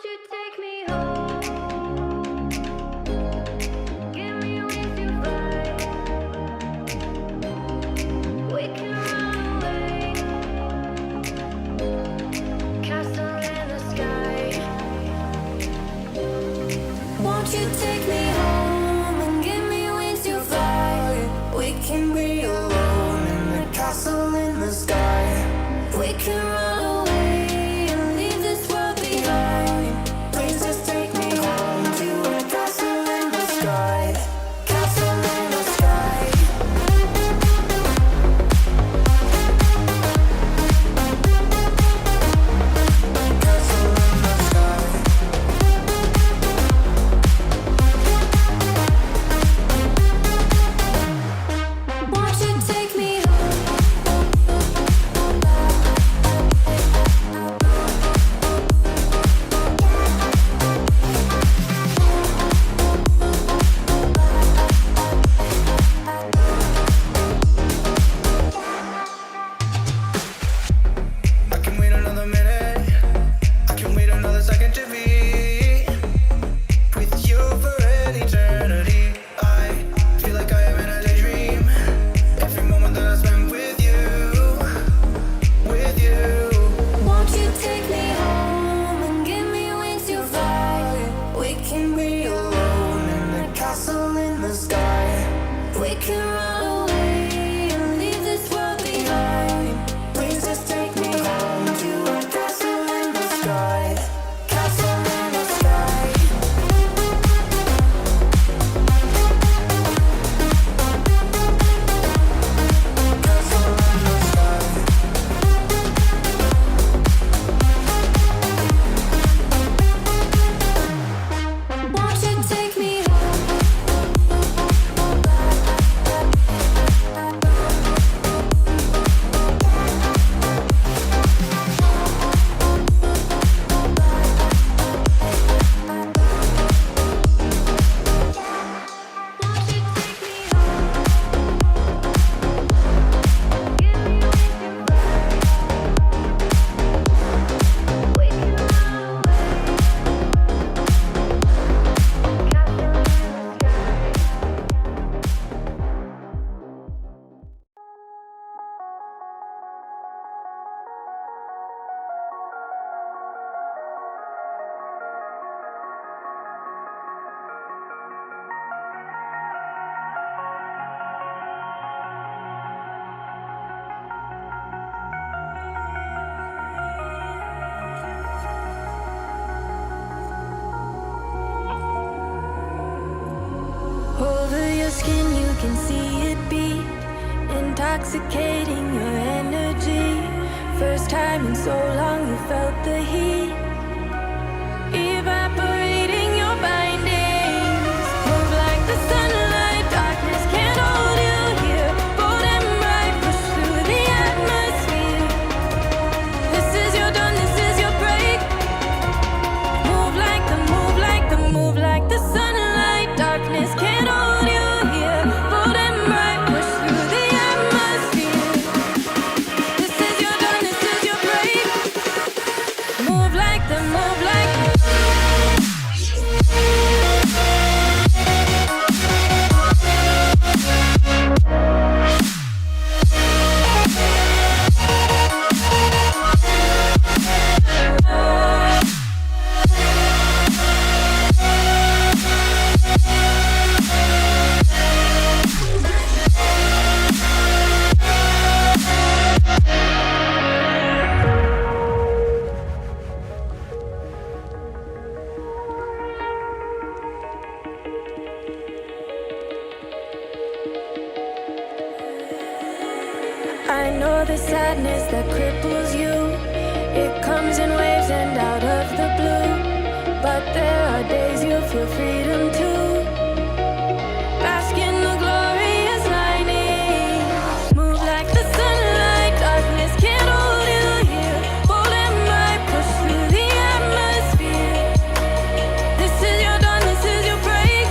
Won't you take me home? Give me with your flight. We can run away. Castle in the sky. Won't you take me home and give me wings to fly? We can be alone in the castle in the sky. We can run away and leave this world behind. Please just take me home to a castle in the sky. Castle in the sky. Castle in the sky. Won't you take me home? I can wait another minute. I can wait another second to be with you for an eternity. I feel like I am in a daydream. Every moment that I spend with you, with you. Won't you take me home and give me wings to fly? We can be alone in the castle in the sky. We can run away and leave this world behind. Please just take me home to a castle in the sky. Castle in the sky. Castle in the sky. Won't you take me home? Won't you take me home? Give me wings to fly. We can run away. Castle in the sky. Over your skin, you can see it beat, intoxicating your energy. First time in so long, you felt the heat, evaporating your bindings. Move like the sunlight, darkness can't hold you here. Bold and bright, push through the atmosphere. This is your dawn, this is your break. Move like the, move like the, move like the sunlight. Darkness can't hold you here. Bold and bright, push through the atmosphere. This is your dawn, this is your break. Move like the, move like the. I know the sadness that cripples you. It comes in waves and out of the blue. But there are days you feel freedom too. Bask in the glorious lightning. Move like the sunlight. Darkness can't hold you here. Bold and bright, push through the atmosphere. This is your dawn, this is your break.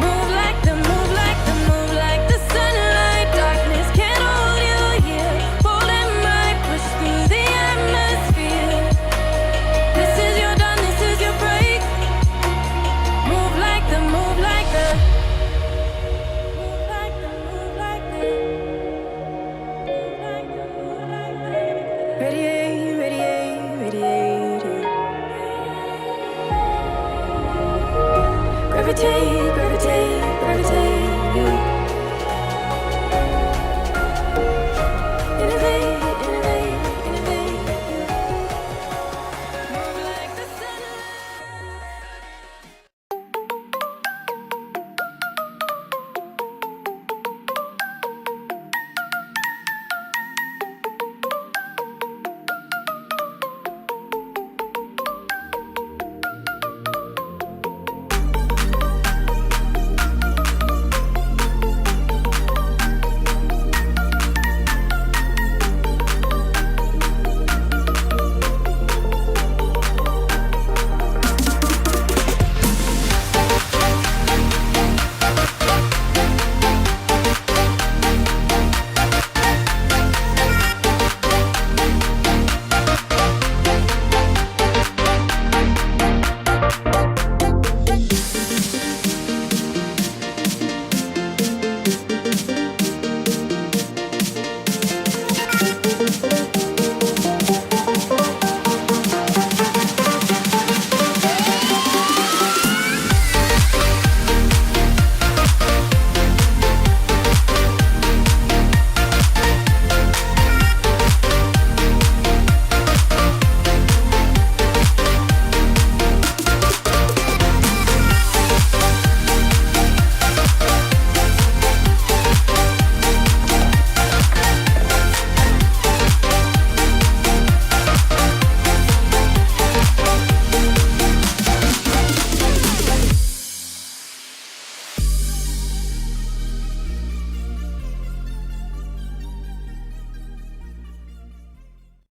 Move like the, move like the, move like the sunlight. Darkness can't hold you here. Bold and bright, push through the atmosphere. This is your dawn. take